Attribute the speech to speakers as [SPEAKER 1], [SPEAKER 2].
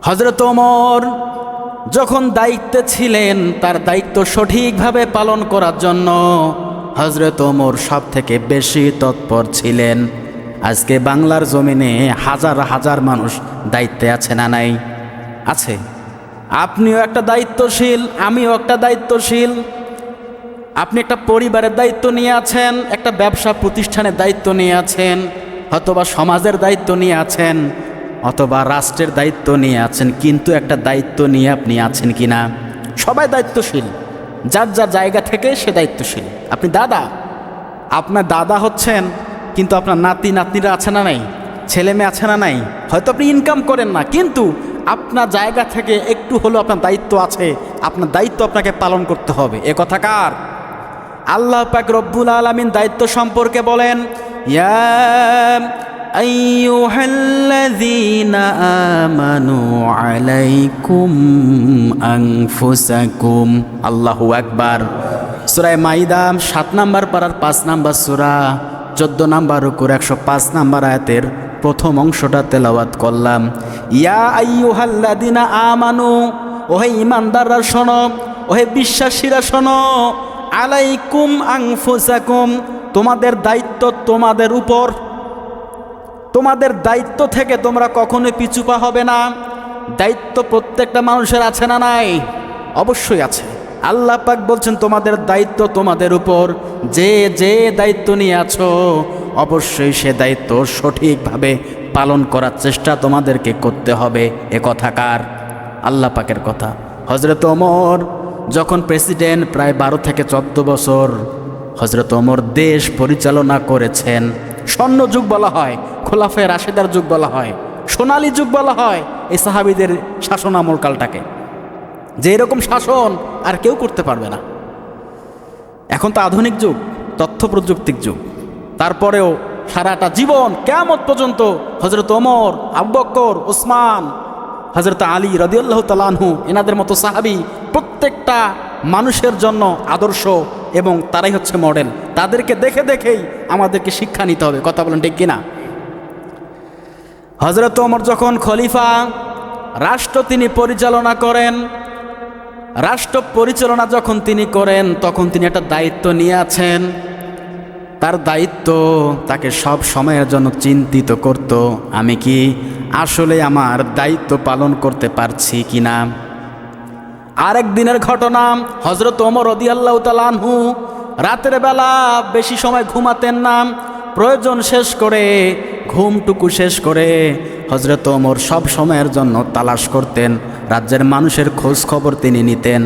[SPEAKER 1] হযরত ওমর যখন দায়িত্বে ছিলেন, তার দায়িত্ব সঠিকভাবে পালন করার জন্য হযরত ওমর সব থেকে বেশি তৎপর ছিলেন। আজকে বাংলার জমিনে হাজার হাজার মানুষ দায়িত্বে আছে না নাই? আছে। আপনিও একটা দায়িত্বশীল, আমিও একটা দায়িত্বশীল। আপনি একটা পরিবারের দায়িত্ব নিয়ে আছেন, একটা ব্যবসা প্রতিষ্ঠানের দায়িত্ব নিয়ে আছেন, অথবা সমাজের দায়িত্ব নিয়ে আছেন, অথবা রাষ্ট্রের দায়িত্ব নিয়ে আছেন। কিন্তু একটা দায়িত্ব নিয়ে আপনি আছেন কি না? সবাই দায়িত্বশীল, যার যার জায়গা থেকে সে দায়িত্বশীল। আপনি দাদা, আপনার দাদা হচ্ছেন, কিন্তু আপনার নাতি নাতনিরা আছে না নাই? ছেলে মেয়ে আছে না নাই? হয়তো আপনি ইনকাম করেন না, কিন্তু আপনার জায়গা থেকে একটু হলেও আপনার দায়িত্ব আছে। আপনার দায়িত্ব আপনাকে পালন করতে হবে। এ কথা কার? আল্লাহ পাক রব্বুল আলামিন দায়িত্ব সম্পর্কে বলেন, ইয়া আইয়ুহাল্লাযীনা আমানু আলাইকুম আনফুসাকুম। আল্লাহু আকবার। সূরা মাইদা ৭ নম্বর পারার ৫ নম্বর সূরা ১৪ নম্বর রুকুর ১০৫ নম্বর আয়াতের প্রথম অংশটা তেলাওয়াত করলাম। ইয়া আইয়ুহাল্লাযীনা আমানু, ওহে ঈমানদাররা শোনো, ওহে বিশ্বাসীরা শোনো, আলাইকুম আনফুসাকুম, তোমাদের দায়িত্ব তোমাদের উপর। তোমাদের দায়িত্ব থেকে তোমরা কখনোই পিছুপা হবে না। দায়িত্ব প্রত্যেকটা মানুষের আছে না নাই? অবশ্যই আছে। আল্লাহ পাক বলছেন তোমাদের দায়িত্ব তোমাদের উপর। যে যে দায়িত্ব নিয়ে আছো, অবশ্যই সে দায়িত্ব সঠিকভাবে পালন করার চেষ্টা তোমাদেরকে করতে হবে। এ কথা কার? আল্লাহ পাকের কথা। হযরত ওমর যখন প্রেসিডেন্ট, প্রায় ১২ থেকে ১৪ বছর হযরত ওমর দেশ পরিচালনা করেছেন। স্বর্ণযুগ বলা হয়, খোলাফায়ে রাশেদার যুগ বলা হয়, সোনালী যুগ বলা হয় এই সাহাবীদের শাসন আমলকালটাকে। যে এরকম শাসন আর কেউ করতে পারবে না। এখন তো আধুনিক যুগ, তথ্য প্রযুক্তির যুগ। তারপরেও সারাটা জীবন কিয়ামত পর্যন্ত হযরত ওমর, আবু বকর, ওসমান, হযরত আলী রাদিয়াল্লাহু তাআলা আনহু, এনাদের মতো সাহাবী প্রত্যেকটা মানুষের জন্য আদর্শ, এবং তারাই হচ্ছে মডেল। তাদেরকে দেখে দেখেই আমাদেরকে শিক্ষা নিতে হবে। কথা বলেন ঠিক কিনা? হযরত ওমর যখন খলিফা, রাষ্ট্র তিনি পরিচালনা করেন। রাষ্ট্র পরিচালনা যখন তিনি করেন, তখন তিনি একটা দায়িত্ব নিয়ে আছেন। তার দায়িত্ব তাকে সব সময়ের জন্য চিন্তিত করত, আমি কি আসলে আমার দায়িত্ব পালন করতে পারছি কিনা। আরেক দিনের ঘটনা, হযরত ওমর রাদিয়াল্লাহু তাআলা আনহু রাতের বেলা বেশি সময় ঘুমাতেন না। প্রয়োজন শেষ করে, ঘুমটুকু শেষ করে হযরত ওমর সব সময়ের জন্য তালাশ করতেন, রাজ্যের মানুষের খোঁজ খবর তিনি নিতেন।